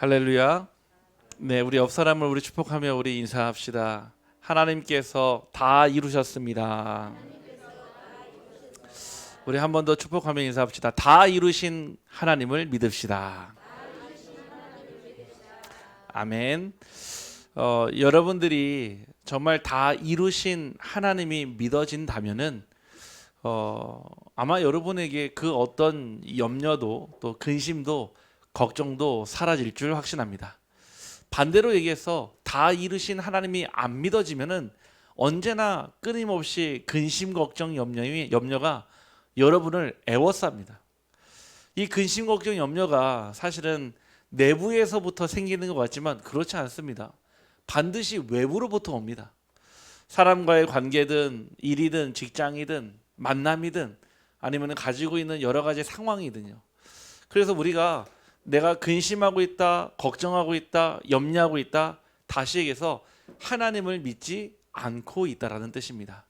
할렐루야. 네, 우리 옆 사람을 우리 축복하며 우리 인사합시다. 하나님께서 다 이루셨습니다. 우리 한 번 더 축복하며 인사합시다. 다 이루신 하나님을 믿읍시다. 아멘. 여러분들이 정말 다 이루신 하나님이 믿어진다면은 아마 여러분에게 그 어떤 염려도 또 근심도 걱정도 사라질 줄 확신합니다. 반대로 얘기해서 다 이루신 하나님이 안 믿어지면은 언제나 끊임없이 근심 걱정 염려가 여러분을 애워쌉니다. 이 근심 걱정 염려가 사실은 내부에서부터 생기는 것 같지만 그렇지 않습니다. 반드시 외부로부터 옵니다. 사람과의 관계든 일이든 직장이든 만남이든 아니면 가지고 있는 여러 가지 상황이든요. 그래서 우리가 내가 근심하고 있다, 걱정하고 있다, 염려하고 있다, 다시 얘기해서 하나님을 믿지 않고 있다라는 뜻입니다.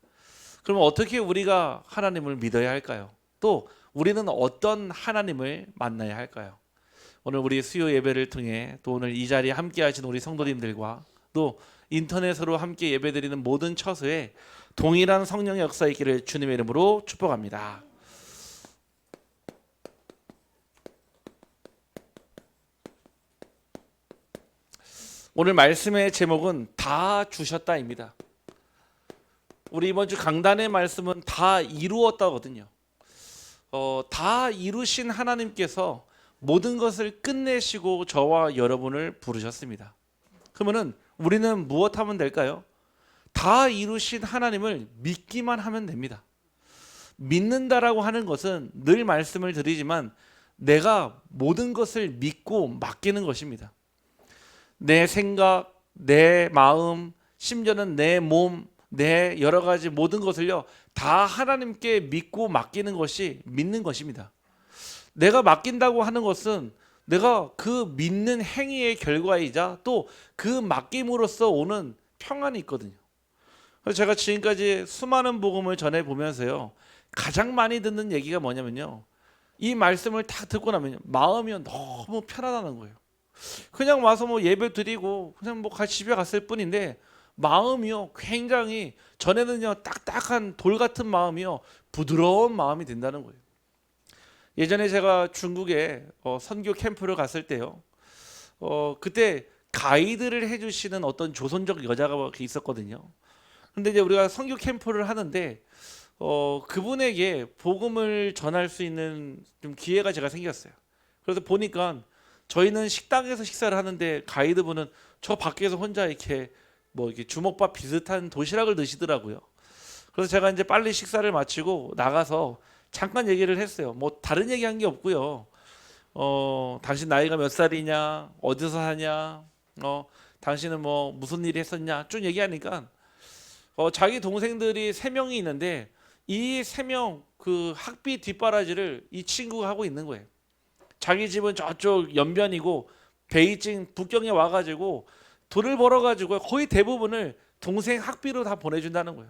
그러면 어떻게 우리가 하나님을 믿어야 할까요? 또 우리는 어떤 하나님을 만나야 할까요? 오늘 우리 수요 예배를 통해 또 오늘 이 자리에 함께 하신 우리 성도님들과 또 인터넷으로 함께 예배드리는 모든 처소에 동일한 성령의 역사 있기를 주님의 이름으로 축복합니다. 오늘 말씀의 제목은 다 주셨다입니다. 우리 이번 주 강단의 말씀은 다 이루었다거든요. 다 이루신 하나님께서 모든 것을 끝내시고 저와 여러분을 부르셨습니다. 그러면은 우리는 무엇 하면 될까요? 다 이루신 하나님을 믿기만 하면 됩니다. 믿는다라고 하는 것은 늘 말씀을 드리지만 내가 모든 것을 믿고 맡기는 것입니다. 내 생각, 내 마음, 심지어는 내 몸, 내 여러 가지 모든 것을요 다 하나님께 믿고 맡기는 것이 믿는 것입니다. 내가 맡긴다고 하는 것은 내가 그 믿는 행위의 결과이자 또 그 맡김으로써 오는 평안이 있거든요. 그래서 제가 지금까지 수많은 복음을 전해 보면서요 가장 많이 듣는 얘기가 뭐냐면요, 이 말씀을 딱 듣고 나면 마음이 너무 편안하다는 거예요. 그냥 와서 뭐 예배 드리고 그냥 뭐 같이 집에 갔을 뿐인데 마음이요 굉장히 전에는요 딱딱한 돌 같은 마음이요 부드러운 마음이 된다는 거예요. 예전에 제가 중국에 선교 캠프를 갔을 때요, 그때 가이드를 해주시는 어떤 조선족 여자가 있었거든요. 근데 이제 우리가 선교 캠프를 하는데 그분에게 복음을 전할 수 있는 좀 기회가 제가 생겼어요. 그래서 보니까 저희는 식당에서 식사를 하는데 가이드분은 저 밖에서 혼자 이렇게 뭐 이렇게 주먹밥 비슷한 도시락을 드시더라고요. 그래서 제가 이제 빨리 식사를 마치고 나가서 잠깐 얘기를 했어요. 뭐 다른 얘기한 게 없고요. 당신 나이가 몇 살이냐, 어디서 사냐, 당신은 뭐 무슨 일 했었냐 쭉 얘기하니까 자기 동생들이 3명이 있는데 이 3명 그 학비 뒷바라지를 이 친구가 하고 있는 거예요. 자기 집은 저쪽 연변이고 베이징 북경에 와가지고 돈을 벌어가지고 거의 대부분을 동생 학비로 다 보내준다는 거예요.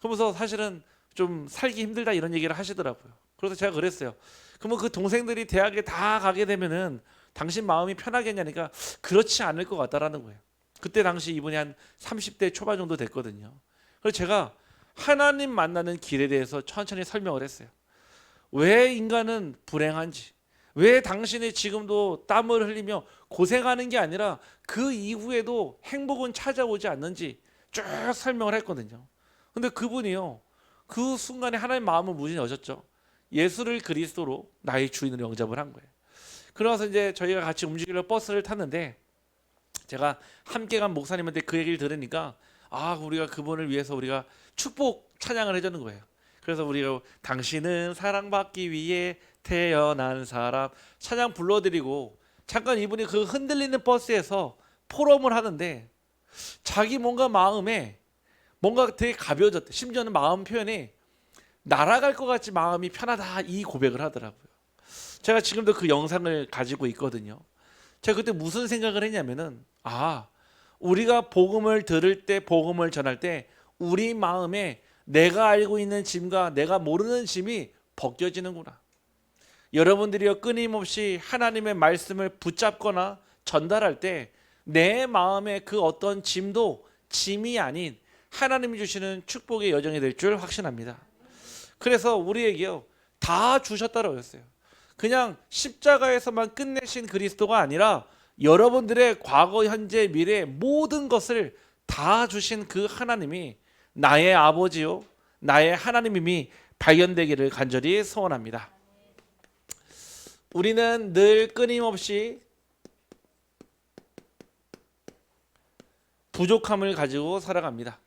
그러면서 사실은 좀 살기 힘들다 이런 얘기를 하시더라고요. 그래서 제가 그랬어요. 그러면 그 동생들이 대학에 다 가게 되면은 당신 마음이 편하겠냐니까 그렇지 않을 것 같다라는 거예요. 그때 당시 이분이 한 30대 초반 정도 됐거든요. 그래서 제가 하나님 만나는 길에 대해서 천천히 설명을 했어요. 왜 인간은 불행한지, 왜 당신이 지금도 땀을 흘리며 고생하는 게 아니라 그 이후에도 행복은 찾아오지 않는지 쭉 설명을 했거든요. 근데 그분이요 그 순간에 하나님 마음을 무진히 여셨죠. 예수를 그리스도로 나의 주인으로 영접을 한 거예요. 그러면서 이제 저희가 같이 움직이려 버스를 탔는데 제가 함께 간 목사님한테 그 얘기를 들으니까 우리가 그분을 위해서 우리가 축복 찬양을 해주는 거예요. 그래서 우리가 당신은 사랑받기 위해 태어난 사람 찬양 불러드리고 잠깐 이분이 그 흔들리는 버스에서 포럼을 하는데 자기 뭔가 마음에 뭔가 되게 가벼워졌대. 심지어는 마음 표현이 날아갈 것 같이 마음이 편하다 이 고백을 하더라고요. 제가 지금도 그 영상을 가지고 있거든요. 제가 그때 무슨 생각을 했냐면은 우리가 복음을 들을 때 복음을 전할 때 우리 마음에 내가 알고 있는 짐과 내가 모르는 짐이 벗겨지는구나. 여러분들이요 끊임없이 하나님의 말씀을 붙잡거나 전달할 때 내 마음의 그 어떤 짐도 짐이 아닌 하나님이 주시는 축복의 여정이 될 줄 확신합니다. 그래서 우리에게요 다 주셨다라고 했어요. 그냥 십자가에서만 끝내신 그리스도가 아니라 여러분들의 과거, 현재, 미래 모든 것을 다 주신 그 하나님이 나의 아버지요 나의 하나님임이 발견되기를 간절히 소원합니다. 우리는 늘 끊임없이 부족함을 가지고 살아갑니다.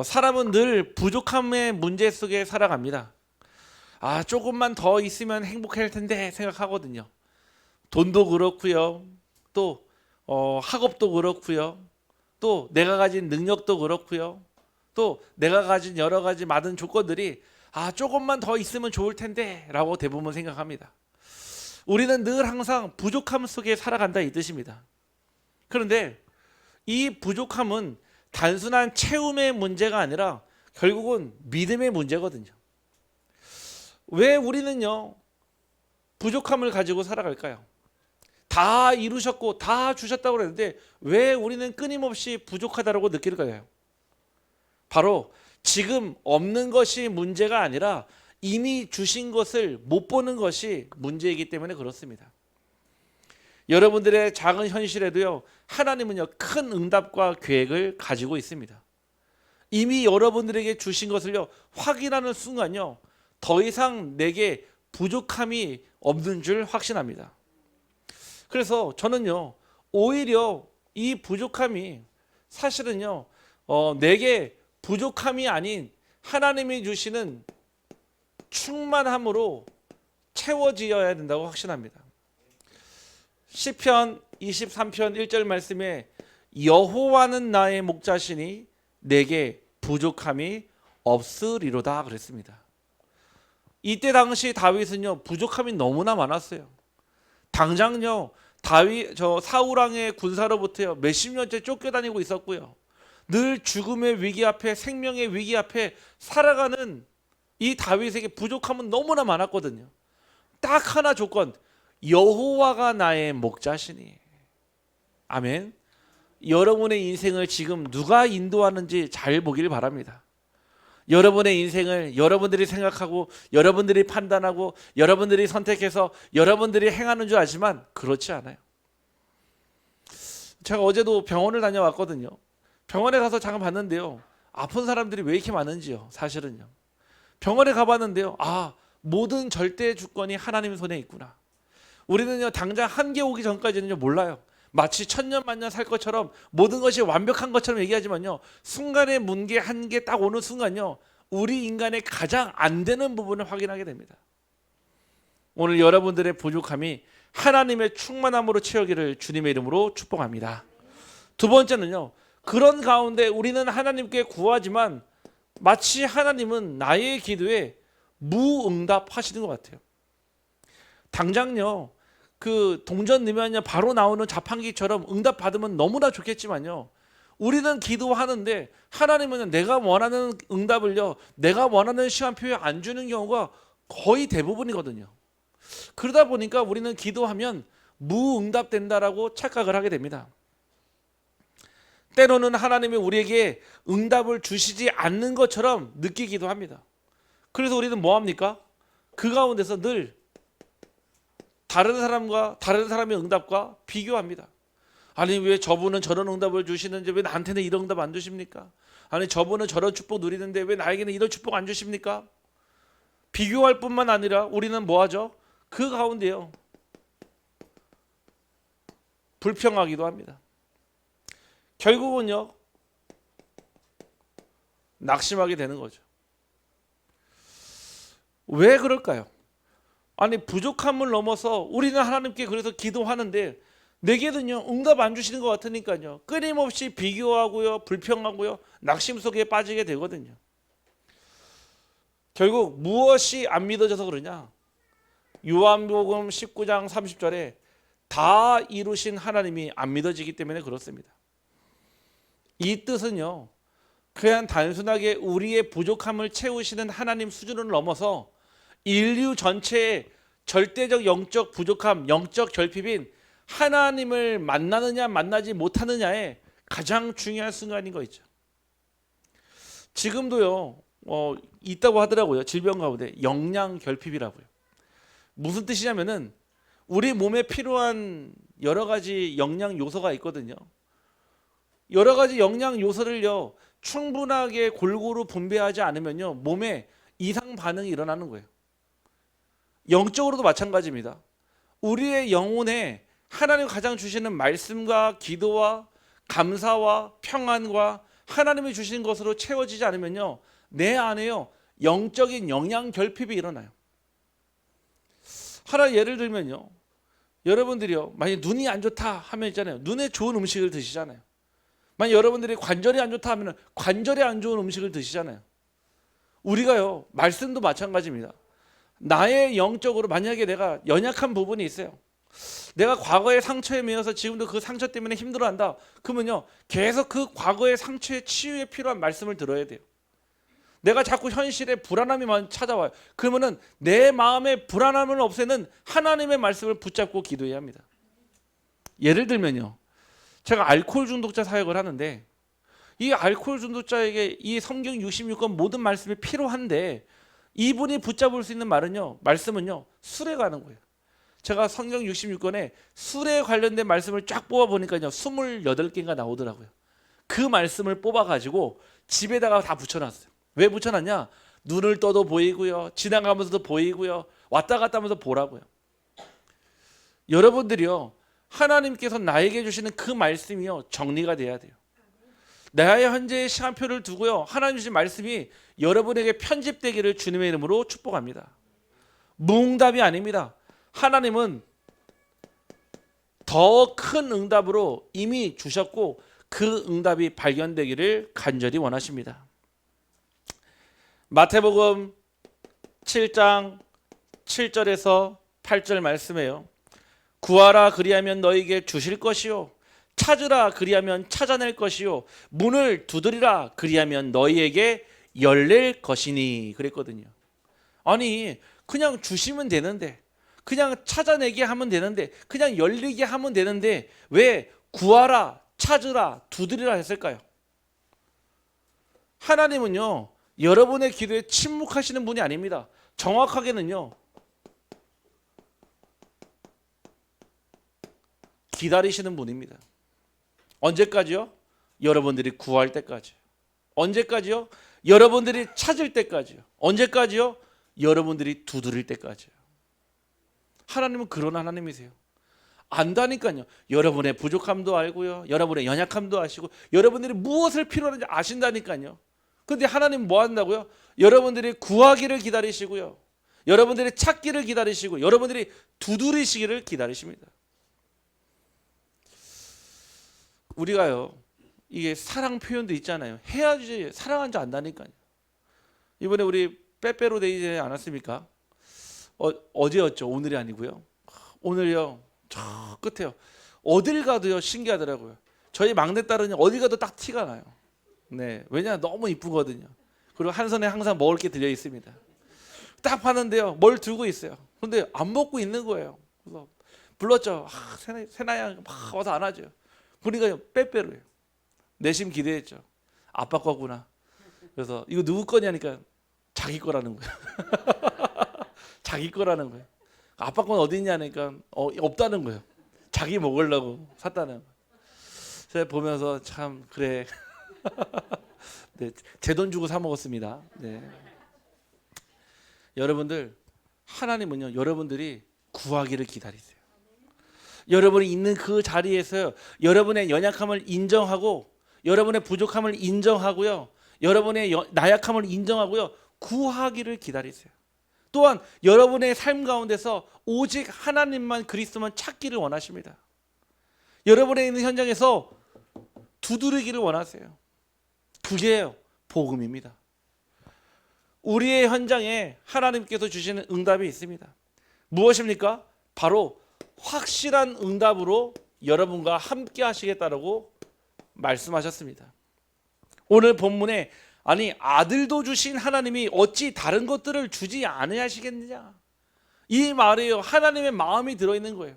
사람은 늘 부족함의 문제 속에 살아갑니다. 조금만 더 있으면 행복할 텐데 생각하거든요. 돈도 그렇고요. 또 학업도 그렇고요. 또 내가 가진 능력도 그렇고요. 또 내가 가진 여러 가지 많은 조건들이 조금만 더 있으면 좋을 텐데 라고 대부분 생각합니다. 우리는 늘 항상 부족함 속에 살아간다 이 뜻입니다. 그런데 이 부족함은 단순한 채움의 문제가 아니라 결국은 믿음의 문제거든요. 왜 우리는요 부족함을 가지고 살아갈까요? 다 이루셨고 다 주셨다고 그랬는데 왜 우리는 끊임없이 부족하다고 느낄까요? 바로 지금 없는 것이 문제가 아니라 이미 주신 것을 못 보는 것이 문제이기 때문에 그렇습니다. 여러분들의 작은 현실에도요 하나님은요 큰 응답과 계획을 가지고 있습니다. 이미 여러분들에게 주신 것을요 확인하는 순간요 더 이상 내게 부족함이 없는 줄 확신합니다. 그래서 저는요 오히려 이 부족함이 사실은요 내게 부족함이 아닌 하나님이 주시는 충만함으로 채워지어야 된다고 확신합니다. 시편 23편 1절 말씀에 여호와는 나의 목자시니 내게 부족함이 없으리로다 그랬습니다. 이때 당시 다윗은요 부족함이 너무나 많았어요. 당장요 사울 왕의 군사로부터요 몇십 년째 쫓겨다니고 있었고요. 늘 죽음의 위기 앞에 생명의 위기 앞에 살아가는 이 다윗에게 부족함은 너무나 많았거든요. 딱 하나 조건, 여호와가 나의 목자시니. 아멘. 여러분의 인생을 지금 누가 인도하는지 잘 보길 바랍니다. 여러분의 인생을 여러분들이 생각하고 여러분들이 판단하고 여러분들이 선택해서 여러분들이 행하는 줄 알지만 그렇지 않아요. 제가 어제도 병원을 다녀왔거든요. 병원에 가서 잠깐 봤는데요. 아픈 사람들이 왜 이렇게 많은지요. 사실은요. 병원에 가봤는데요. 모든 절대 주권이 하나님 손에 있구나. 우리는요 당장 한계 오기 전까지는요 몰라요. 마치 천년 만년 살 것처럼 모든 것이 완벽한 것처럼 얘기하지만요 순간에 문제 한계 딱 오는 순간요 우리 인간의 가장 안 되는 부분을 확인하게 됩니다. 오늘 여러분들의 부족함이 하나님의 충만함으로 채우기를 주님의 이름으로 축복합니다. 두 번째는요 그런 가운데 우리는 하나님께 구하지만 마치 하나님은 나의 기도에 무응답하시는 것 같아요. 당장요 그 동전 넣으면요 바로 나오는 자판기처럼 응답 받으면 너무나 좋겠지만요 우리는 기도하는데 하나님은 내가 원하는 응답을요 내가 원하는 시간표에 안 주는 경우가 거의 대부분이거든요. 그러다 보니까 우리는 기도하면 무응답된다라고 착각을 하게 됩니다. 때로는 하나님이 우리에게 응답을 주시지 않는 것처럼 느끼기도 합니다. 그래서 우리는 뭐합니까? 그 가운데서 늘 다른 사람의 응답과 비교합니다. 아니 왜 저분은 저런 응답을 주시는지 왜 나한테는 이런 응답 안 주십니까? 아니 저분은 저런 축복 누리는데 왜 나에게는 이런 축복 안 주십니까? 비교할 뿐만 아니라 우리는 뭐하죠? 그 가운데요 불평하기도 합니다. 결국은요 낙심하게 되는 거죠. 왜 그럴까요? 아니 부족함을 넘어서 우리는 하나님께 그래서 기도하는데 내게는요 응답 안 주시는 것 같으니까요 끊임없이 비교하고요 불평하고요 낙심 속에 빠지게 되거든요. 결국 무엇이 안 믿어져서 그러냐? 요한복음 19장 30절에 다 이루신 하나님이 안 믿어지기 때문에 그렇습니다. 이 뜻은요 그냥 단순하게 우리의 부족함을 채우시는 하나님 수준을 넘어서 인류 전체의 절대적 영적 부족함, 영적 결핍인 하나님을 만나느냐 만나지 못하느냐의 가장 중요한 순간인 거 있죠. 지금도요 있다고 하더라고요. 질병 가운데 영양결핍이라고요. 무슨 뜻이냐면은 우리 몸에 필요한 여러 가지 영양 요소가 있거든요. 여러 가지 영양 요소를요 충분하게 골고루 분배하지 않으면요 몸에 이상 반응이 일어나는 거예요. 영적으로도 마찬가지입니다. 우리의 영혼에 하나님 가장 주시는 말씀과 기도와 감사와 평안과 하나님이 주신 것으로 채워지지 않으면요 내 안에요 영적인 영양 결핍이 일어나요. 하나 예를 들면요, 여러분들이요 만약 눈이 안 좋다 하면 있잖아요, 눈에 좋은 음식을 드시잖아요. 만약 여러분들이 관절이 안 좋다 하면 관절에 안 좋은 음식을 드시잖아요. 우리가요 말씀도 마찬가지입니다. 나의 영적으로 만약에 내가 연약한 부분이 있어요, 내가 과거의 상처에 매여서 지금도 그 상처 때문에 힘들어한다, 그러면요 계속 그 과거의 상처의 치유에 필요한 말씀을 들어야 돼요. 내가 자꾸 현실에 불안함이 찾아와요, 그러면은 내 마음의 불안함을 없애는 하나님의 말씀을 붙잡고 기도해야 합니다. 예를 들면요, 제가 알코올 중독자 사역을 하는데 이 알코올 중독자에게 이 성경 66권 모든 말씀이 필요한데 이분이 붙잡을 수 있는 말씀은요 술에 가는 거예요. 제가 성경 66권에 술에 관련된 말씀을 쫙 뽑아보니까요 28개가 나오더라고요. 그 말씀을 뽑아가지고 집에다가 다 붙여놨어요. 왜 붙여놨냐? 눈을 떠도 보이고요, 지나가면서도 보이고요, 왔다 갔다 하면서 보라고요. 여러분들이요 하나님께서 나에게 주시는 그 말씀이요 정리가 돼야 돼요. 나의 현재의 시간표를 두고요 하나님 주신 말씀이 여러분에게 편집되기를 주님의 이름으로 축복합니다. 무응답이 아닙니다. 하나님은 더 큰 응답으로 이미 주셨고 그 응답이 발견되기를 간절히 원하십니다. 마태복음 7장 7절에서 8절 말씀이에요. 구하라 그리하면 너에게 주실 것이요, 찾으라 그리하면 찾아낼 것이요, 문을 두드리라 그리하면 너희에게 열릴 것이니 그랬거든요. 아니 그냥 주시면 되는데, 그냥 찾아내게 하면 되는데, 그냥 열리게 하면 되는데 왜 구하라 찾으라 두드리라 했을까요? 하나님은요 여러분의 기도에 침묵하시는 분이 아닙니다. 정확하게는요 기다리시는 분입니다. 언제까지요? 여러분들이 구할 때까지. 언제까지요? 여러분들이 찾을 때까지요. 언제까지요? 여러분들이 두드릴 때까지요. 하나님은 그런 하나님이세요. 안다니까요. 여러분의 부족함도 알고요, 여러분의 연약함도 아시고, 여러분들이 무엇을 필요한지 아신다니까요. 근데 하나님은 뭐 한다고요? 여러분들이 구하기를 기다리시고요, 여러분들이 찾기를 기다리시고, 여러분들이 두드리시기를 기다리십니다. 우리가요 이게 사랑 표현도 있잖아요. 해야지 사랑한 줄 안다니까요. 이번에 우리 빼빼로 데이 않았습니까? 어제였죠. 오늘이 아니고요. 오늘요 저 끝에요. 어딜 가도요 신기하더라고요. 저희 막내딸은 어딜 가도 딱 티가 나요. 네, 왜냐 너무 이쁘거든요. 그리고 한 손에 항상 먹을 게 들려 있습니다. 딱 봤는데요 뭘 들고 있어요. 근데 안 먹고 있는 거예요. 그래서 불렀죠. 세나야 막 와서 안아줘요. 보니까 빼빼로예요. 내심 기대했죠. 아빠 거구나. 그래서 이거 누구 거냐니까 자기 거라는 거예요. 자기 거라는 거예요. 아빠 건 어디 있냐니까 없다는 거예요. 자기 먹으려고 샀다는 거예요. 제가 보면서 참 그래. 네, 제 돈 주고 사 먹었습니다. 네. 여러분들 하나님은요 여러분들이 구하기를 기다리세요. 여러분이 있는 그 자리에서 여러분의 연약함을 인정하고, 여러분의 부족함을 인정하고요, 여러분의 나약함을 인정하고요 구하기를 기다리세요. 또한 여러분의 삶 가운데서 오직 하나님만 그리스도만 찾기를 원하십니다. 여러분의 있는 현장에서 두드리기를 원하세요. 그게 복음입니다. 우리의 현장에 하나님께서 주시는 응답이 있습니다. 무엇입니까? 바로 확실한 응답으로 여러분과 함께 하시겠다라고 말씀하셨습니다. 오늘 본문에 아니 아들도 주신 하나님이 어찌 다른 것들을 주지 아니하시겠느냐, 이 말이에요. 하나님의 마음이 들어있는 거예요.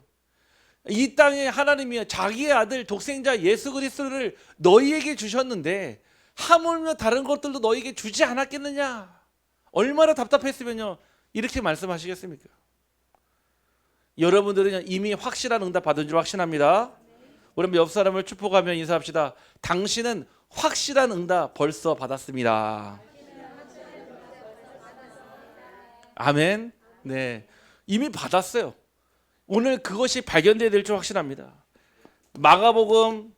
이 땅에 하나님이 자기의 아들 독생자 예수 그리스도를 너희에게 주셨는데 하물며 다른 것들도 너희에게 주지 않았겠느냐? 얼마나 답답했으면요 이렇게 말씀하시겠습니까? 여러분들은 이미 확실한 응답 받은 줄 확신합니다. 우리 옆 사람을 축복하며 인사합시다. 당신은 확실한 응답 벌써 받았습니다. 아멘. 네, 이미 받았어요. 오늘 그것이 발견되어야 될 줄 확신합니다. 마가복음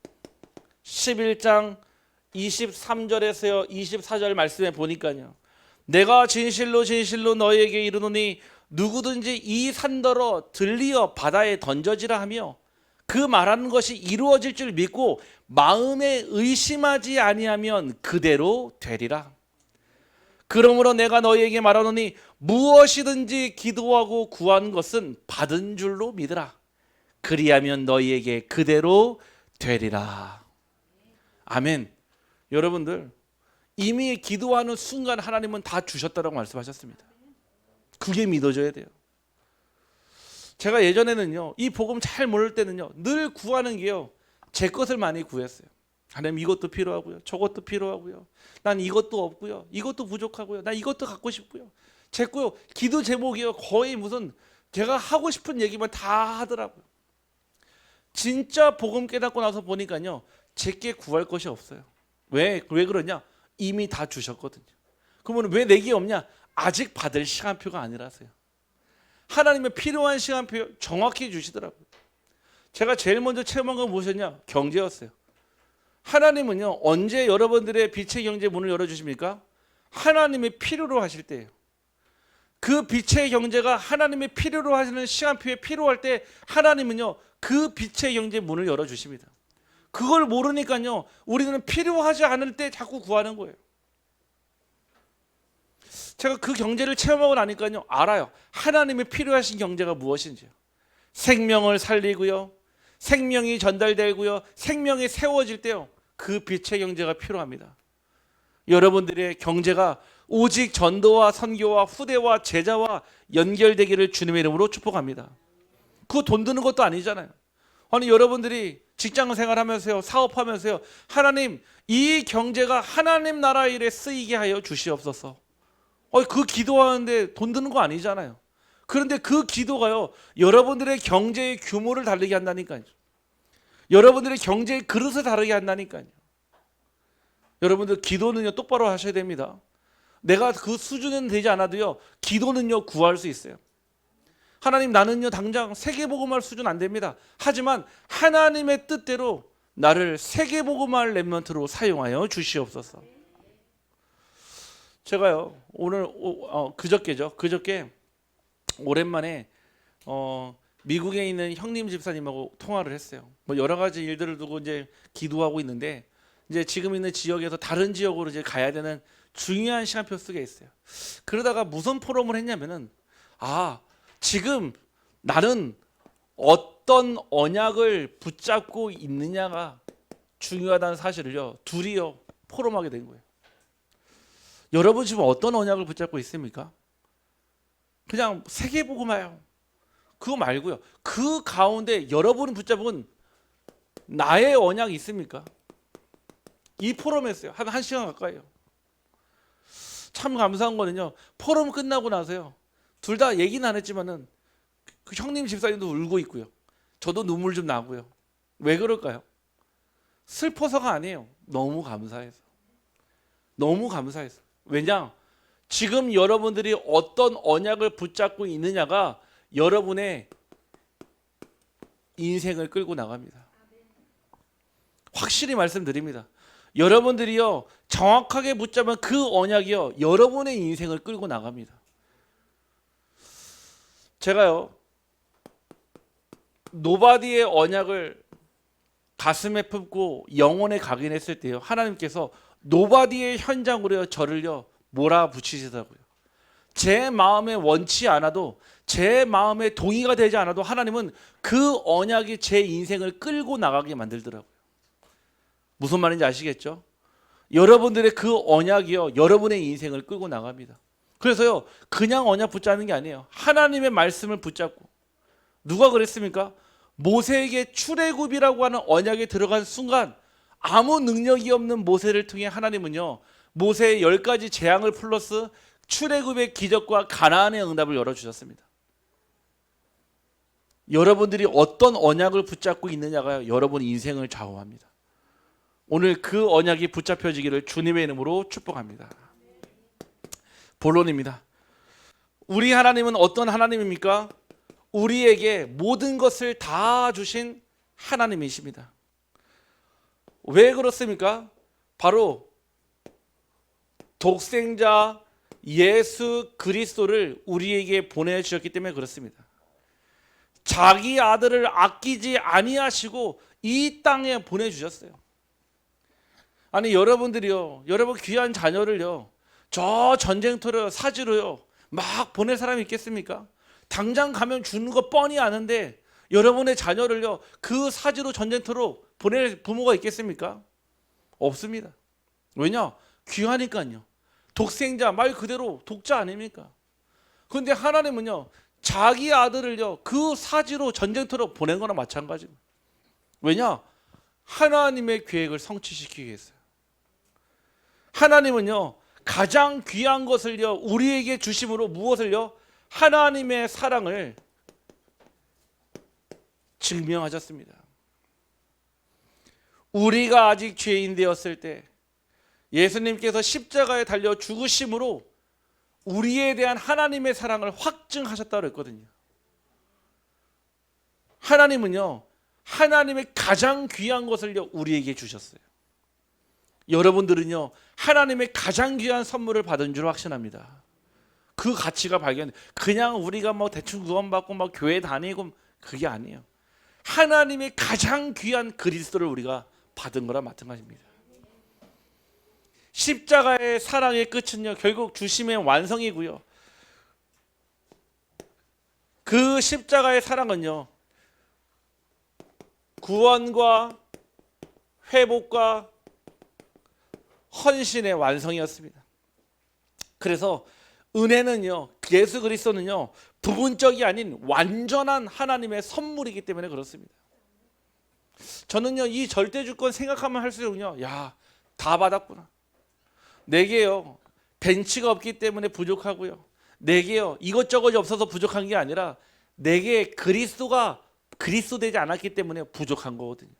11장 23절에서 24절 말씀에 보니까요, 내가 진실로 진실로 너희에게 이르노니 누구든지 이 산더러 들리어 바다에 던져지라 하며 그 말하는 것이 이루어질 줄 믿고 마음에 의심하지 아니하면 그대로 되리라. 그러므로 내가 너희에게 말하노니 무엇이든지 기도하고 구하는 것은 받은 줄로 믿으라. 그리하면 너희에게 그대로 되리라. 아멘. 여러분들, 이미 기도하는 순간 하나님은 다 주셨다고 말씀하셨습니다. 그게 믿어져야 돼요. 제가 예전에는요, 이 복음 잘 모를 때는요, 늘 구하는 게요, 제 것을 많이 구했어요. 하나님 이것도 필요하고요, 저것도 필요하고요, 난 이것도 없고요, 이것도 부족하고요, 난 이것도 갖고 싶고요. 제 거요, 기도 제목이요, 거의 무슨 제가 하고 싶은 얘기만 다 하더라고요. 진짜 복음 깨닫고 나서 보니까요, 제게 구할 것이 없어요. 왜 그러냐? 이미 다 주셨거든요. 그러면 왜 내게 없냐? 아직 받을 시간표가 아니라서요. 하나님의 필요한 시간표 정확히 주시더라고요. 제가 제일 먼저 체험한 건 무엇이었냐? 경제였어요. 하나님은요, 언제 여러분들의 빛의 경제 문을 열어주십니까? 하나님의 필요로 하실 때예요. 그 빛의 경제가 하나님의 필요로 하시는 시간표에 필요할 때 하나님은요, 그 빛의 경제 문을 열어주십니다. 그걸 모르니까요, 우리는 필요하지 않을 때 자꾸 구하는 거예요. 제가 그 경제를 체험하고 나니까요, 알아요. 하나님의 필요하신 경제가 무엇인지요. 생명을 살리고요, 생명이 전달되고요, 생명이 세워질 때요, 그 빛의 경제가 필요합니다. 여러분들의 경제가 오직 전도와 선교와 후대와 제자와 연결되기를 주님의 이름으로 축복합니다. 그거 돈 드는 것도 아니잖아요. 아니, 여러분들이 직장 생활하면서요, 사업하면서요, 하나님 이 경제가 하나님 나라 일에 쓰이게 하여 주시옵소서. 그 기도하는데 돈 드는 거 아니잖아요. 그런데 그 기도가요, 여러분들의 경제의 규모를 다르게 한다니까요. 여러분들의 경제의 그릇을 다르게 한다니까요. 여러분들 기도는요, 똑바로 하셔야 됩니다. 내가 그 수준은 되지 않아도요, 기도는요, 구할 수 있어요. 하나님, 나는요 당장 세계복음할 수준 안 됩니다. 하지만 하나님의 뜻대로 나를 세계복음할 렘넌트로 사용하여 주시옵소서. 제가요 오늘 그저께 오랜만에 미국에 있는 형님 집사님하고 통화를 했어요. 뭐 여러 가지 일들을 두고 이제 기도하고 있는데, 이제 지금 있는 지역에서 다른 지역으로 이제 가야 되는 중요한 시간표 속에 있어요. 그러다가 무슨 포럼을 했냐면은, 지금 나는 어떤 언약을 붙잡고 있느냐가 중요하다는 사실을요, 둘이요 포럼하게 된 거예요. 여러분 지금 어떤 언약을 붙잡고 있습니까? 그냥 세계복음화요, 그거 말고요, 그 가운데 여러분이 붙잡은 나의 언약이 있습니까? 이 포럼에 했어요. 한 시간 가까이요. 참 감사한 거는요, 포럼 끝나고 나서요, 둘 다 얘기는 안 했지만은 그 형님 집사님도 울고 있고요, 저도 눈물 좀 나고요. 왜 그럴까요? 슬퍼서가 아니에요. 너무 감사해서. 너무 감사해서. 왜냐? 지금 여러분들이 어떤 언약을 붙잡고 있느냐가 여러분의 인생을 끌고 나갑니다. 확실히 말씀드립니다. 여러분들이요 정확하게 붙잡은 그 언약이요 여러분의 인생을 끌고 나갑니다. 제가요 노바디의 언약을 가슴에 품고 영혼에 각인했을 때요, 하나님께서 노바디의 현장으로요 저를요 몰아붙이시더라고요. 제 마음에 원치 않아도, 제 마음에 동의가 되지 않아도 하나님은 그 언약이 제 인생을 끌고 나가게 만들더라고요. 무슨 말인지 아시겠죠? 여러분들의 그 언약이요 여러분의 인생을 끌고 나갑니다. 그래서요 그냥 언약 붙잡는 게 아니에요. 하나님의 말씀을 붙잡고. 누가 그랬습니까? 모세에게 출애굽이라고 하는 언약에 들어간 순간 아무 능력이 없는 모세를 통해 하나님은요, 모세의 10가지 재앙을 플러스 출애굽의 기적과 가나안의 응답을 열어주셨습니다. 여러분들이 어떤 언약을 붙잡고 있느냐가 여러분 인생을 좌우합니다. 오늘 그 언약이 붙잡혀지기를 주님의 이름으로 축복합니다. 본론입니다. 우리 하나님은 어떤 하나님입니까? 우리에게 모든 것을 다 주신 하나님이십니다. 왜 그렇습니까? 바로 독생자 예수 그리스도를 우리에게 보내주셨기 때문에 그렇습니다. 자기 아들을 아끼지 아니하시고 이 땅에 보내주셨어요. 아니 여러분들이요, 여러분 귀한 자녀를요, 저 전쟁터로 사지로요 막 보낼 사람이 있겠습니까? 당장 가면 주는 거 뻔히 아는데 여러분의 자녀를요 그 사지로 전쟁터로 보낼 부모가 있겠습니까? 없습니다. 왜냐? 귀하니까요. 독생자, 말 그대로 독자 아닙니까? 그런데 하나님은요 자기 아들을요 그 사지로 전쟁터로 보낸 거나 마찬가지입니다. 왜냐? 하나님의 계획을 성취시키기 위해서요. 하나님은요 가장 귀한 것을요 우리에게 주심으로 무엇을요? 하나님의 사랑을 증명하셨습니다. 우리가 아직 죄인 되었을 때 예수님께서 십자가에 달려 죽으심으로 우리에 대한 하나님의 사랑을 확증하셨다고 했거든요. 하나님은요 하나님의 가장 귀한 것을요 우리에게 주셨어요. 여러분들은요 하나님의 가장 귀한 선물을 받은 줄 확신합니다. 그 가치가 발견돼. 그냥 우리가 뭐 대충 구원받고 막 교회 다니고 그게 아니에요. 하나님의 가장 귀한 그리스도를 우리가 받은 거랑 마찬가지입니다. 십자가의 사랑의 끝은요 결국 주심의 완성이고요. 그 십자가의 사랑은요 구원과 회복과 헌신의 완성이었습니다. 그래서 은혜는요 예수 그리스도는요 부분적이 아닌 완전한 하나님의 선물이기 때문에 그렇습니다. 저는요 이 절대주권 생각하면 할수록요 야, 다 받았구나. 내게요 벤치가 없기 때문에 부족하고요, 내게요 이것저것이 없어서 부족한 게 아니라 내게 그리스도가 그리스도 되지 않았기 때문에 부족한 거거든요.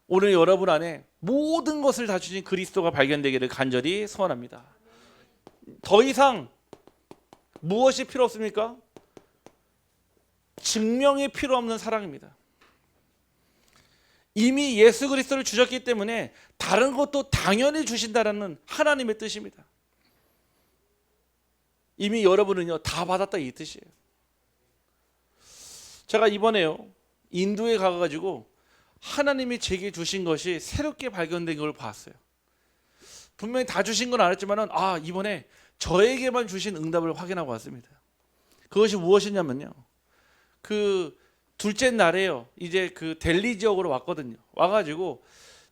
오늘 여러분 안에 모든 것을 다 주신 그리스도가 발견되기를 간절히 소원합니다. 더 이상 무엇이 필요 없습니까? 증명이 필요 없는 사랑입니다. 이미 예수 그리스도를 주셨기 때문에 다른 것도 당연히 주신다는 하나님의 뜻입니다. 이미 여러분은요 다 받았다 이 뜻이에요. 제가 이번에요 인도에 가가지고 하나님이 제게 주신 것이 새롭게 발견된 걸 봤어요. 분명히 다 주신 건 알았지만은 이번에 저에게만 주신 응답을 확인하고 왔습니다. 그것이 무엇이냐면요, 그 둘째 날에요 이제 그 델리 지역으로 왔거든요. 와가지고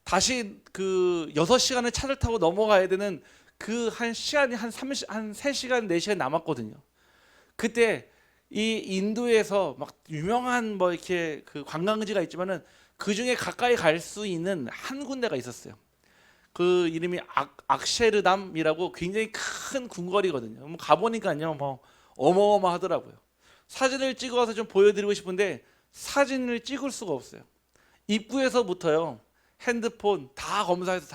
다시 그 6시간을 차를 타고 넘어가야 되는 그 한 시간이 한 3시간 4시간 남았거든요. 그때 이 인도에서 막 유명한 뭐 이렇게 그 관광지가 있지만은 그 중에 가까이 갈 수 있는 한 군데가 있었어요. 그 이름이 악셰르담이라고 굉장히 큰 궁궐이거든요. 가보니까요 뭐 어마어마하더라고요. 사진을 찍어서 좀 보여드리고 싶은데 사진을 찍을 수가 없어요. 입구에서부터요 핸드폰 다 검사해서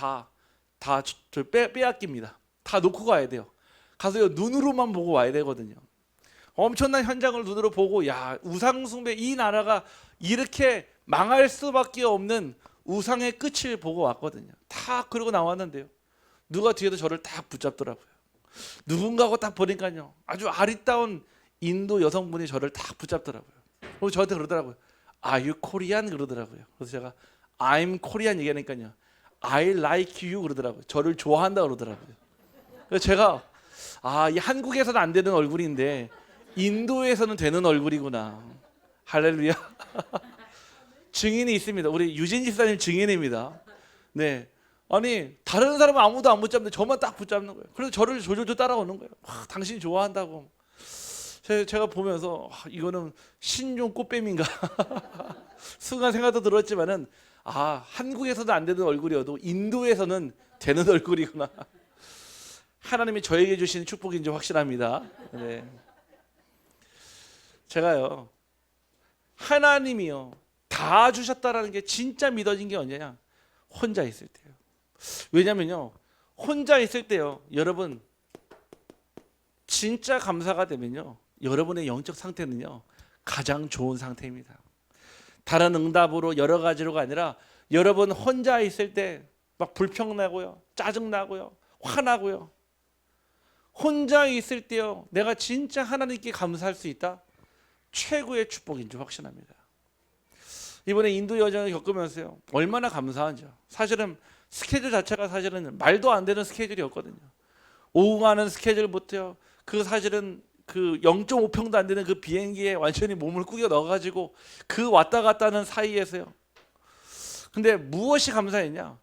다 빼앗깁니다. 다 놓고 가야 돼요. 가서요 눈으로만 보고 와야 되거든요. 엄청난 현장을 눈으로 보고 야, 우상 숭배, 이 나라가 이렇게 망할 수밖에 없는 우상의 끝을 보고 왔거든요. 다 그러고 나왔는데요 누가 뒤에서 저를 딱 붙잡더라고요. 누군가고 딱 보니까요 아주 아리따운 인도 여성분이 저를 딱 붙잡더라고요. 그리고 저한테 그러더라고요. Are you Korean? 그러더라고요. 그래서 제가 I'm Korean 얘기하니까요 I like you 그러더라고요. 저를 좋아한다 그러더라고요. 그래서 제가 이 한국에서는 안 되는 얼굴인데 인도에서는 되는 얼굴이구나. 할렐루야. 증인이 있습니다. 우리 유진 집사님 증인입니다. 네, 아니 다른 사람은 아무도 안 붙잡는데 저만 딱 붙잡는 거예요. 그래서 저를 조조조 따라오는 거예요. 당신 좋아한다고. 제가 보면서 이거는 신종 꽃뱀인가 순간 생각도 들었지만은 한국에서도 안 되는 얼굴이어도 인도에서는 되는 얼굴이구나. 하나님이 저에게 주신 축복인지 확실합니다. 네. 제가요 하나님이요 다 주셨다라는 게 진짜 믿어진 게 언제냐? 혼자 있을 때요. 왜냐면요 혼자 있을 때요 여러분 진짜 감사가 되면요 여러분의 영적 상태는요 가장 좋은 상태입니다. 다른 응답으로 여러 가지로가 아니라 여러분 혼자 있을 때 막 불평나고요 짜증나고요 화나고요 혼자 있을 때요 내가 진짜 하나님께 감사할 수 있다. 최고의 축복인 줄 확신합니다. 이번에 인도 여정을 겪으면서요 얼마나 감사한지요. 사실은 스케줄 자체가 사실은 말도 안 되는 스케줄이었거든요. 오고 가는 스케줄부터요 그 사실은 그 0.5평도 안 되는 그 비행기에 완전히 몸을 꾸겨 넣어가지고 그 왔다 갔다 하는 사이에서요. 근데 무엇이 감사했냐?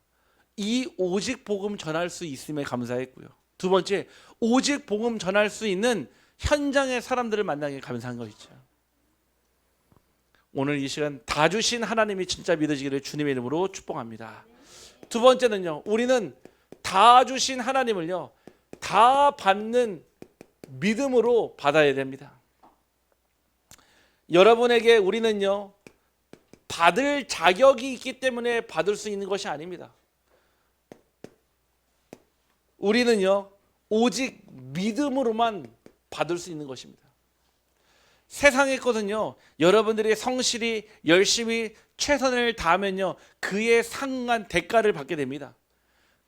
이 오직 복음 전할 수 있음에 감사했고요. 두 번째, 오직 복음 전할 수 있는 현장의 사람들을 만나게 감사한 것이죠. 오늘 이 시간 다 주신 하나님이 진짜 믿어지기를 주님의 이름으로 축복합니다. 두 번째는요, 우리는 다 주신 하나님을요, 다 받는 믿음으로 받아야 됩니다. 여러분에게 우리는요, 받을 자격이 있기 때문에 받을 수 있는 것이 아닙니다. 우리는요, 오직 믿음으로만 받을 수 있는 것입니다. 세상의 것은요, 여러분들이 성실히 열심히 최선을 다하면요, 그에 상응한 대가를 받게 됩니다.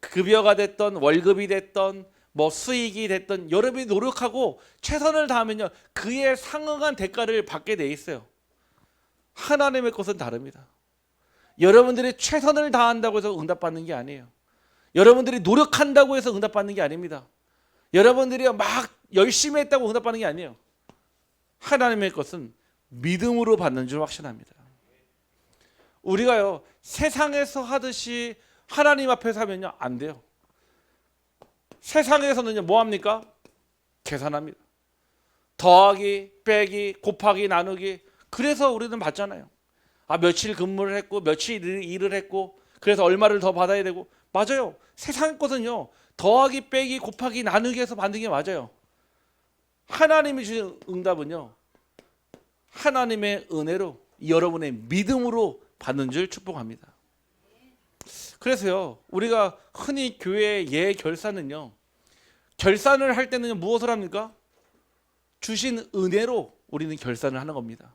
급여가 됐던 월급이 됐던 뭐 수익이 됐던 여러분이 노력하고 최선을 다하면요, 그에 상응한 대가를 받게 돼 있어요. 하나님의 것은 다릅니다. 여러분들이 최선을 다한다고 해서 응답받는 게 아니에요. 여러분들이 노력한다고 해서 응답받는 게 아닙니다. 여러분들이 막 열심히 했다고 응답받는 게 아니에요. 하나님의 것은 믿음으로 받는 줄 확신합니다. 우리가요 세상에서 하듯이 하나님 앞에서 하면요 안 돼요. 세상에서는요 뭐 합니까? 계산합니다. 더하기, 빼기, 곱하기, 나누기. 그래서 우리는 받잖아요. 며칠 근무를 했고 며칠 일을 했고 그래서 얼마를 더 받아야 되고. 맞아요. 세상 것은요 더하기, 빼기, 곱하기, 나누기해서 받는 게 맞아요. 하나님이 주신 응답은요 하나님의 은혜로 여러분의 믿음으로 받는 줄 축복합니다. 그래서요 우리가 흔히 교회의 예결산은요 결산을 할 때는 무엇을 합니까? 주신 은혜로 우리는 결산을 하는 겁니다.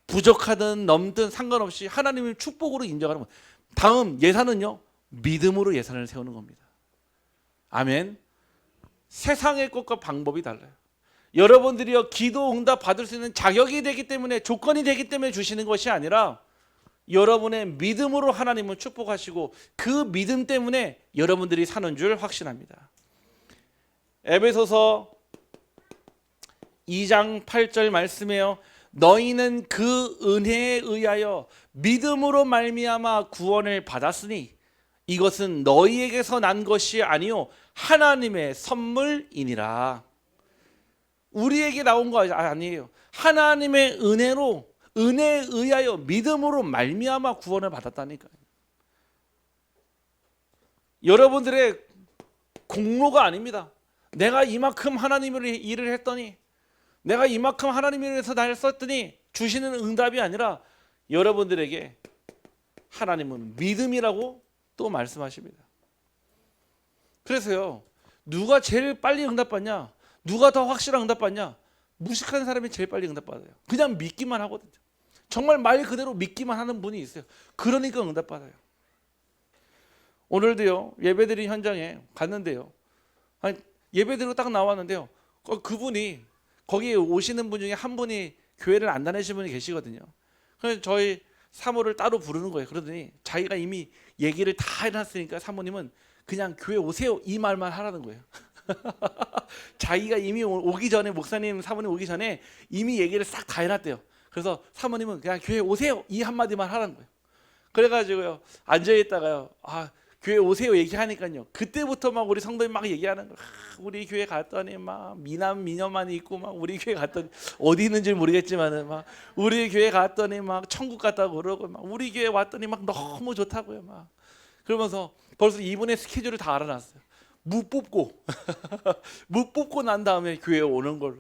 부족하든 넘든 상관없이 하나님의 축복으로 인정하는 겁니다. 다음 예산은요 믿음으로 예산을 세우는 겁니다. 아멘. 세상의 것과 방법이 달라요. 여러분들이요 기도 응답 받을 수 있는 자격이 되기 때문에 조건이 되기 때문에 주시는 것이 아니라 여러분의 믿음으로 하나님은 축복하시고 그 믿음 때문에 여러분들이 사는 줄 확신합니다. 에베소서 2장 8절 말씀에요. 너희는 그 은혜에 의하여 믿음으로 말미암아 구원을 받았으니 이것은 너희에게서 난 것이 아니요 하나님의 선물이니라. 우리에게 나온 거 아니에요. 하나님의 은혜로 은혜에 의하여 믿음으로 말미암아 구원을 받았다니까요. 여러분들의 공로가 아닙니다. 내가 이만큼 하나님의 일을 했더니 내가 이만큼 하나님을 위해서 나를 썼더니 주시는 응답이 아니라 여러분들에게 하나님은 믿음이라고 또 말씀하십니다. 그래서요 누가 제일 빨리 응답받냐? 누가 더 확실한 응답받냐? 무식한 사람이 제일 빨리 응답받아요. 그냥 믿기만 하거든요. 정말 말 그대로 믿기만 하는 분이 있어요. 그러니까 응답받아요. 오늘도요 예배드린 현장에 갔는데요 예배드리고 딱 나왔는데요 그분이 거기 오시는 분 중에 한 분이 교회를 안 다니시는 분이 계시거든요. 그래서 저희 사모를 따로 부르는 거예요. 그러더니 자기가 이미 얘기를 다 해놨으니까 사모님은 그냥 교회 오세요 이 말만 하라는 거예요. 자기가 이미 오기 전에 목사님 사모님 오기 전에 이미 얘기를 싹 다 해놨대요. 그래서 사모님은 그냥 교회 오세요 이 한마디만 하라는 거예요. 그래가지고요 앉아있다가요 교회 오세요 얘기하니까요. 그때부터 막 우리 성도님 막 얘기하는 거. 우리 교회 갔더니 막 미남 미녀만이 있고 막 우리 교회 갔더니 어디 있는지 모르겠지만은 막 우리 교회 갔더니 막 천국 갔다고 그러고 막 우리 교회 왔더니 막 너무 좋다고요 막 그러면서 벌써 이분의 스케줄을 다 알아놨어요. 무 뽑고 무 뽑고 난 다음에 교회에 오는 걸로.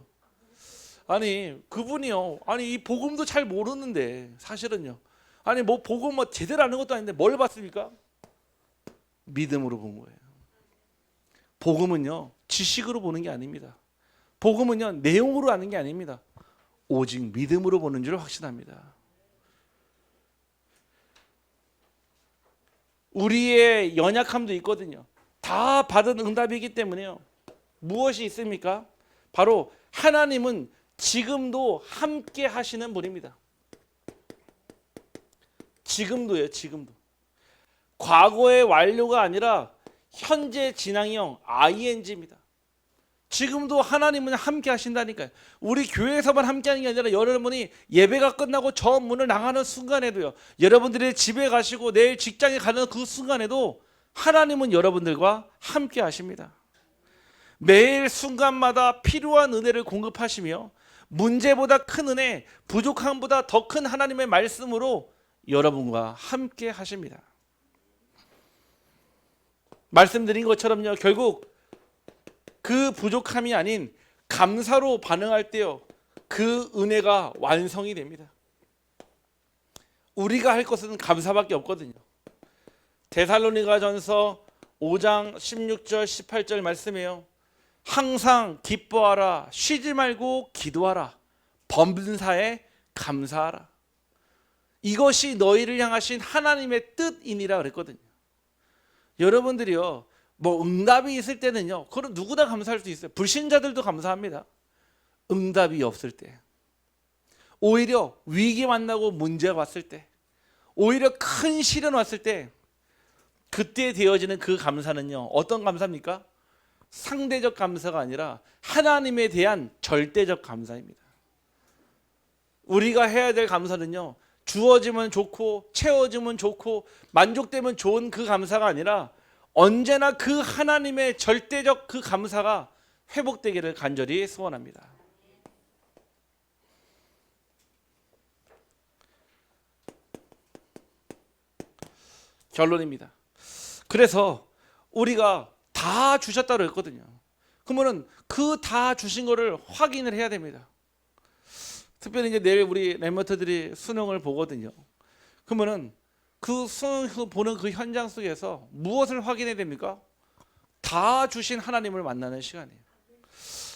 아니 그분이요. 아니 이 복음도 잘 모르는데 사실은요. 아니 뭐 복음 뭐 제대로 아는 것도 아닌데 뭘 봤습니까? 믿음으로 본 거예요. 복음은요 지식으로 보는 게 아닙니다. 복음은요 내용으로 아는 게 아닙니다. 오직 믿음으로 보는 줄 확신합니다. 우리의 연약함도 있거든요. 다 받은 응답이기 때문에요. 무엇이 있습니까? 바로 하나님은 지금도 함께 하시는 분입니다. 지금도요. 지금도. 과거의 완료가 아니라 현재 진행형 ing입니다. 지금도 하나님은 함께 하신다니까요. 우리 교회에서만 함께 하는 게 아니라 여러분이 예배가 끝나고 저 문을 나가는 순간에도요. 여러분들이 집에 가시고 내일 직장에 가는 그 순간에도 하나님은 여러분들과 함께 하십니다. 매일 순간마다 필요한 은혜를 공급하시며 문제보다 큰 은혜, 부족함보다 더 큰 하나님의 말씀으로 여러분과 함께 하십니다. 말씀드린 것처럼요. 결국 그 부족함이 아닌 감사로 반응할 때요. 그 은혜가 완성이 됩니다. 우리가 할 것은 감사밖에 없거든요. 데살로니가전서 5장 16절 18절 말씀이에요. 항상 기뻐하라, 쉬지 말고 기도하라, 범사에 감사하라. 이것이 너희를 향하신 하나님의 뜻이니라 그랬거든요. 여러분들이요, 뭐 응답이 있을 때는요, 그건 누구나 감사할 수 있어요. 불신자들도 감사합니다. 응답이 없을 때, 오히려 위기 만나고 문제가 왔을 때, 오히려 큰 시련 왔을 때, 그때 되어지는 그 감사는요, 어떤 감사입니까? 상대적 감사가 아니라 하나님에 대한 절대적 감사입니다. 우리가 해야 될 감사는요, 주어지면 좋고 채워지면 좋고 만족되면 좋은 그 감사가 아니라 언제나 그 하나님의 절대적 그 감사가 회복되기를 간절히 소원합니다. 결론입니다. 그래서 우리가 다 주셨다고 했거든요. 그러면은 그 다 주신 거를 확인을 해야 됩니다. 특별히 이제 내일 우리 랩머터들이 수능을 보거든요. 그러면은 그 수능 보는 그 현장 속에서 무엇을 확인해야 됩니까? 다 주신 하나님을 만나는 시간이에요.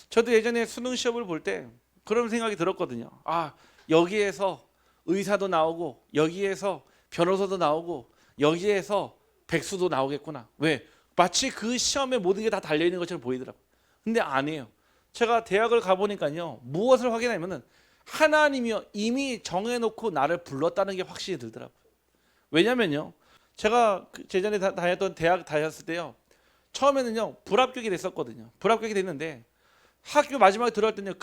저도 예전에 수능 시험을 볼 때 그런 생각이 들었거든요. 아, 여기에서 의사도 나오고 여기에서 변호사도 나오고 여기에서 백수도 나오겠구나. 왜? 마치 그 시험에 모든 게 다 달려있는 것처럼 보이더라고요. 근데 아니에요. 제가 대학을 가보니까요, 무엇을 확인하냐면은 하나님이요 이미 정해놓고 나를 불렀다는 게 확신이 들더라고요. 왜냐면요, 제가 예전에 다녔던 대학 다녔을 때요, 처음에는요 불합격이 됐었거든요. 불합격이 됐는데 학교 마지막에 들어갈 때는요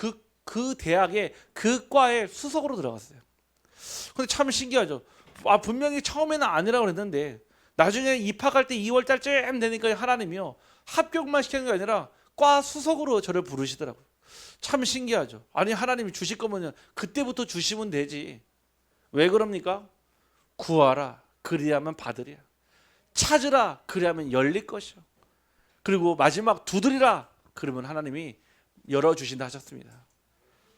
그 대학에 그 과에 수석으로 들어갔어요. 근데 참 신기하죠. 아, 분명히 처음에는 아니라고 그랬는데 나중에 입학할 때 2월 달쯤 되니까 하나님이요 합격만 시키는 게 아니라 과 수석으로 저를 부르시더라고요. 참 신기하죠. 아니, 하나님이 주실 거면 그때부터 주시면 되지. 왜 그럽니까? 구하라, 그리하면 받으랴. 찾으라, 그리하면 열릴 것이요. 그리고 마지막 두드리라, 그러면 하나님이 열어주신다 하셨습니다.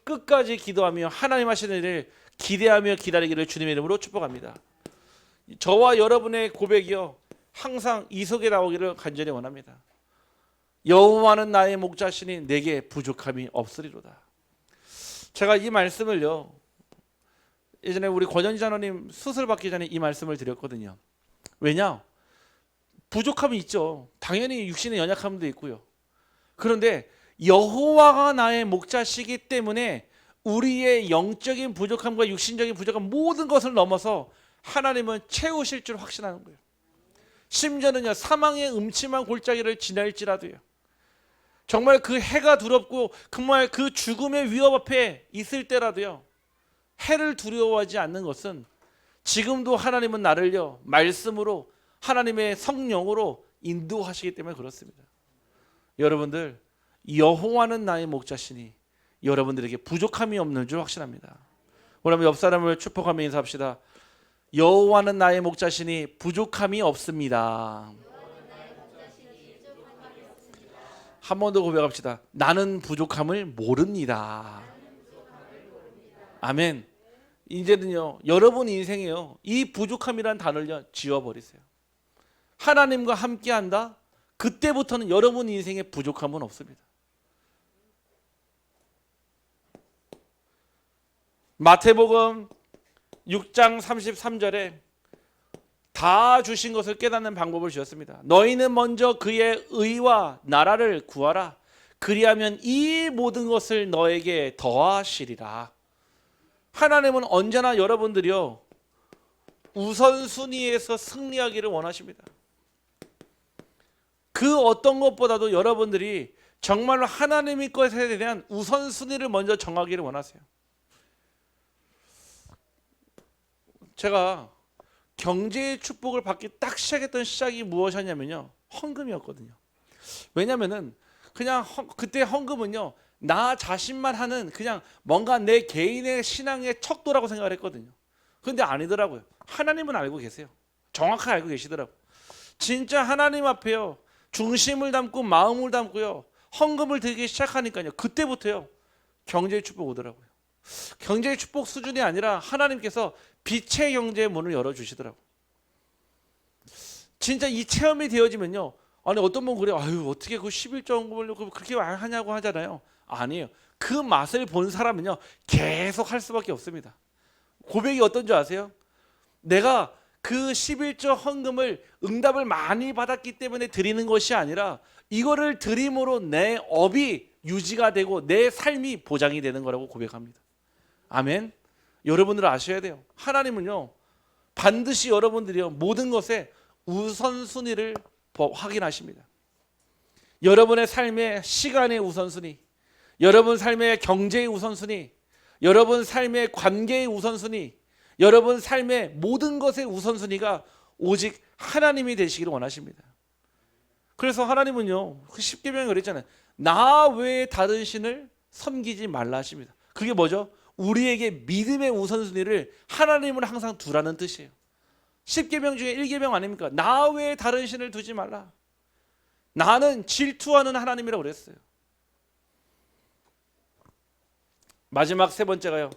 끝까지 기도하며 하나님 하시는 일을 기대하며 기다리기를 주님의 이름으로 축복합니다. 저와 여러분의 고백이요 항상 이석에 나오기를 간절히 원합니다. 여호와는 나의 목자시니 내게 부족함이 없으리로다. 제가 이 말씀을요 예전에 우리 권현지 장로님 수술 받기 전에 이 말씀을 드렸거든요. 왜냐? 부족함이 있죠. 당연히 육신의 연약함도 있고요. 그런데 여호와가 나의 목자시기 때문에 우리의 영적인 부족함과 육신적인 부족함 모든 것을 넘어서 하나님은 채우실 줄 확신하는 거예요. 심지어는요 사망의 음침한 골짜기를 지날지라도요, 정말 그 해가 두렵고 정말 그 죽음의 위협 앞에 있을 때라도요, 해를 두려워하지 않는 것은 지금도 하나님은 나를요 말씀으로 하나님의 성령으로 인도하시기 때문에 그렇습니다. 여러분들, 여호와는 나의 목자시니 여러분들에게 부족함이 없는 줄 확신합니다. 그러면 옆 사람을 축복하며 인사합시다. 여호와는 나의 목자시니 부족함이 없습니다. 한 번 더 고백합시다. 나는 부족함을 모릅니다. 아멘. 이제는요, 여러분 인생에요, 이 부족함이란 단어를 지워버리세요. 하나님과 함께한다? 그때부터는 여러분 인생에 부족함은 없습니다. 마태복음 6장 33절에 다 주신 것을 깨닫는 방법을 주셨습니다. 너희는 먼저 그의 의와 나라를 구하라. 그리하면 이 모든 것을 너에게 더하시리라. 하나님은 언제나 여러분들이요, 우선순위에서 승리하기를 원하십니다. 그 어떤 것보다도 여러분들이 정말로 하나님의 것에 대한 우선순위를 먼저 정하기를 원하세요. 제가 경제의 축복을 받기 딱 시작했던 시작이 무엇이었냐면요, 헌금이었거든요. 왜냐면은 그냥 그때 헌금은요, 나 자신만 하는 그냥 뭔가 내 개인의 신앙의 척도라고 생각을 했거든요. 근데 아니더라고요. 하나님은 알고 계세요. 정확하게 알고 계시더라고요. 진짜 하나님 앞에요, 중심을 담고 마음을 담고요, 헌금을 드리기 시작하니까요, 그때부터요 경제의 축복 오더라고요. 경제의 축복 수준이 아니라 하나님께서 빛의 경제의 문을 열어주시더라고요. 진짜 이 체험이 되어지면요, 아니 어떤 분 그래요. 아유 어떻게 그 11조 헌금을 그렇게 하냐고 하잖아요. 아니에요. 그 맛을 본 사람은요 계속 할 수밖에 없습니다. 고백이 어떤 줄 아세요? 내가 그 11조 헌금을 응답을 많이 받았기 때문에 드리는 것이 아니라 이거를 드림으로 내 업이 유지가 되고 내 삶이 보장이 되는 거라고 고백합니다. 아멘. 여러분들 아셔야 돼요. 하나님은요 반드시 여러분들이요 모든 것에 우선순위를 확인하십니다. 여러분의 삶의 시간의 우선순위, 여러분 삶의 경제의 우선순위, 여러분 삶의 관계의 우선순위, 여러분 삶의 모든 것의 우선순위가 오직 하나님이 되시기를 원하십니다. 그래서 하나님은요 그 십계명에 그랬잖아요. 나 외에 다른 신을 섬기지 말라 하십니다. 그게 뭐죠? 우리에게 믿음의 우선순위를 하나님은 항상 두라는 뜻이에요. 10계명 중에 1계명 아닙니까? 나 외에 다른 신을 두지 말라. 나는 질투하는 하나님이라고 그랬어요. 마지막 세 번째가요,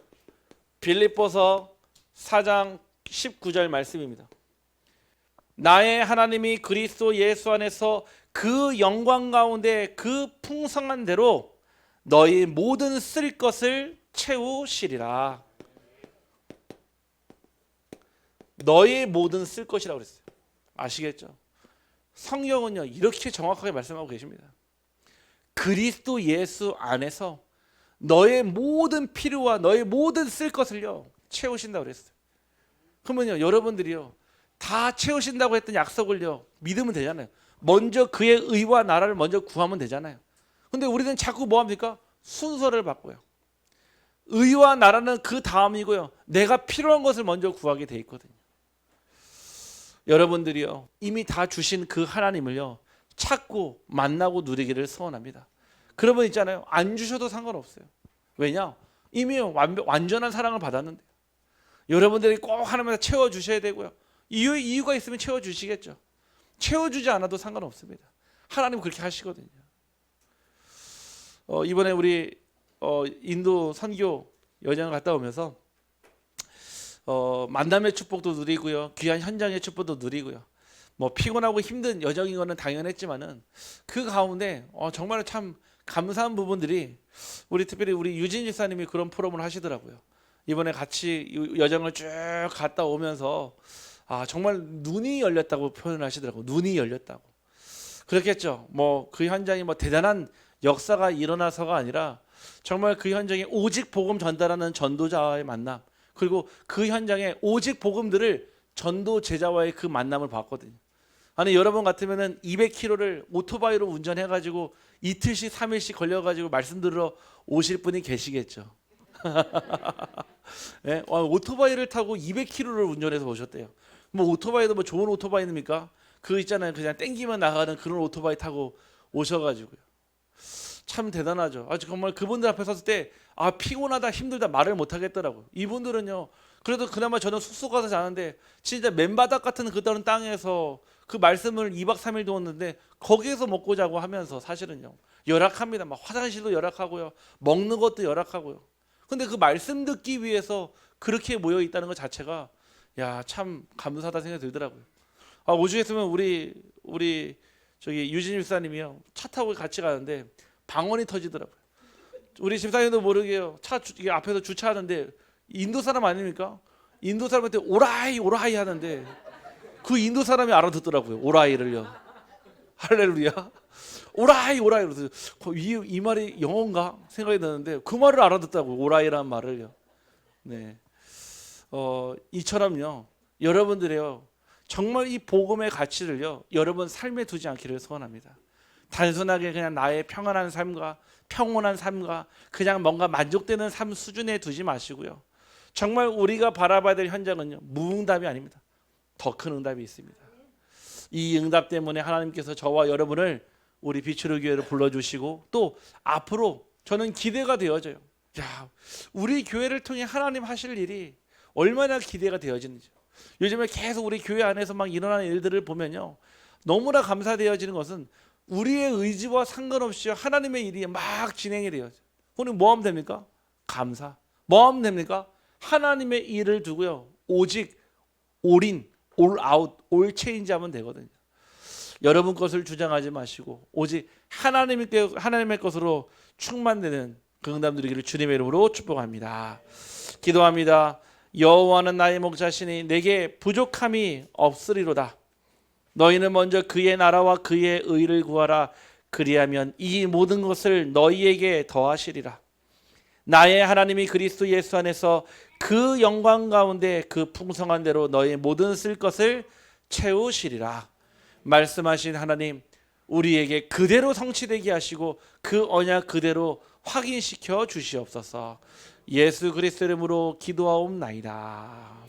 빌립보서 4장 19절 말씀입니다. 나의 하나님이 그리스도 예수 안에서 그 영광 가운데 그 풍성한 대로 너희 모든 쓸 것을 채우시리라. 너희 모든 쓸 것이라고 그랬어요. 아시겠죠? 성경은요 이렇게 정확하게 말씀하고 계십니다. 그리스도 예수 안에서 너의 모든 필요와 너의 모든 쓸 것을요 채우신다고 그랬어요. 그러면요 여러분들이요 다 채우신다고 했던 약속을요 믿으면 되잖아요. 먼저 그의 의와 나라를 먼저 구하면 되잖아요. 근데 우리는 자꾸 뭐 합니까? 순서를 바꿔요. 의와 나라는 그 다음이고요, 내가 필요한 것을 먼저 구하게 돼 있거든요. 여러분들이요 이미 다 주신 그 하나님을요 찾고 만나고 누리기를 소원합니다. 그러면 있잖아요, 안 주셔도 상관없어요. 왜냐? 이미 완전한 사랑을 받았는데 여러분들이 꼭 하나님을 채워주셔야 되고요, 이유가 있으면 채워주시겠죠. 채워주지 않아도 상관없습니다. 하나님은 그렇게 하시거든요. 이번에 우리 인도 선교 여정을 갔다 오면서 만남의 축복도 누리고요, 귀한 현장의 축복도 누리고요, 뭐 피곤하고 힘든 여정인 거는 당연했지만은 그 가운데 정말 참 감사한 부분들이, 우리 특별히 우리 유진 집사님이 그런 프로그램을 하시더라고요. 이번에 같이 여정을 쭉 갔다 오면서 정말 눈이 열렸다고 표현을 하시더라고요. 눈이 열렸다고. 그렇겠죠. 뭐 그 현장이 뭐 대단한 역사가 일어나서가 아니라 정말 그 현장에 오직 복음 전달하는 전도자와의 만남, 그리고 그 현장에 오직 복음들을 전도 제자와의 그 만남을 봤거든요. 아니 여러분 같으면은 200km를 오토바이로 운전해가지고 이틀씩 3일씩 걸려가지고 말씀 들으러 오실 분이 계시겠죠. 예? 오토바이를 타고 200km를 운전해서 오셨대요. 뭐 오토바이도 뭐 좋은 오토바이입니까? 그 있잖아요. 그냥 땡기면 나가는 그런 오토바이 타고 오셔가지고요. 참 대단하죠. 정말 그분들 앞에 섰을 때 피곤하다 힘들다 말을 못 하겠더라고요. 이분들은요. 그래도 그나마 저는 숙소 가서 자는데 진짜 맨바닥 같은 그다른 땅에서 그 말씀을 2박 3일 두었는데 거기에서 먹고 자고 하면서 사실은요. 열악합니다. 막 화장실도 열악하고요. 먹는 것도 열악하고요. 근데 그 말씀 듣기 위해서 그렇게 모여 있다는 것 자체가 참 감사하다 생각이 들더라고요. 오죽했으면 우리 저기 유진 집사님이요. 차 타고 같이 가는데 방언이 터지더라고요. 우리 집사님도 모르게요. 이게 앞에서 주차하는데 인도 사람 아닙니까? 인도 사람한테 오라이 오라이 하는데 그 인도 사람이 알아듣더라고요. 오라이를요. 할렐루야. 오라이 오라이 그래서 이 말이 영어인가 생각이 드는데 그 말을 알아듣다고 오라이라는 말을요. 네. 이처럼요. 여러분들이요. 정말 이 복음의 가치를요. 여러분 삶에 두지 않기를 소원합니다. 단순하게 그냥 나의 평안한 삶과 평온한 삶과 그냥 뭔가 만족되는 삶 수준에 두지 마시고요. 정말 우리가 바라봐야 될 현장은요. 무응답이 아닙니다. 더 큰 응답이 있습니다. 이 응답 때문에 하나님께서 저와 여러분을 우리 빛으로 교회를 불러주시고 또 앞으로 저는 기대가 되어져요. 우리 교회를 통해 하나님 하실 일이 얼마나 기대가 되어지는지. 요즘에 계속 우리 교회 안에서 막 일어나는 일들을 보면요. 너무나 감사되어지는 것은 우리의 의지와 상관없이 하나님의 일이 막 진행이 돼요. 오늘 뭐 하면 됩니까? 감사. 뭐 하면 됩니까? 하나님의 일을 두고요. 오직 올인, 올아웃, 올체인지 하면 되거든요. 여러분 것을 주장하지 마시고 오직 하나님의 것으로 충만되는 그 응답 누리기를 주님의 이름으로 축복합니다. 기도합니다. 여호와는 나의 목자시니 내게 부족함이 없으리로다. 너희는 먼저 그의 나라와 그의 의를 구하라. 그리하면 이 모든 것을 너희에게 더하시리라. 나의 하나님이 그리스도 예수 안에서 그 영광 가운데 그 풍성한 대로 너희 모든 쓸 것을 채우시리라. 말씀하신 하나님, 우리에게 그대로 성취되게 하시고 그 언약 그대로 확인시켜 주시옵소서. 예수 그리스도 이름으로 기도하옵나이다.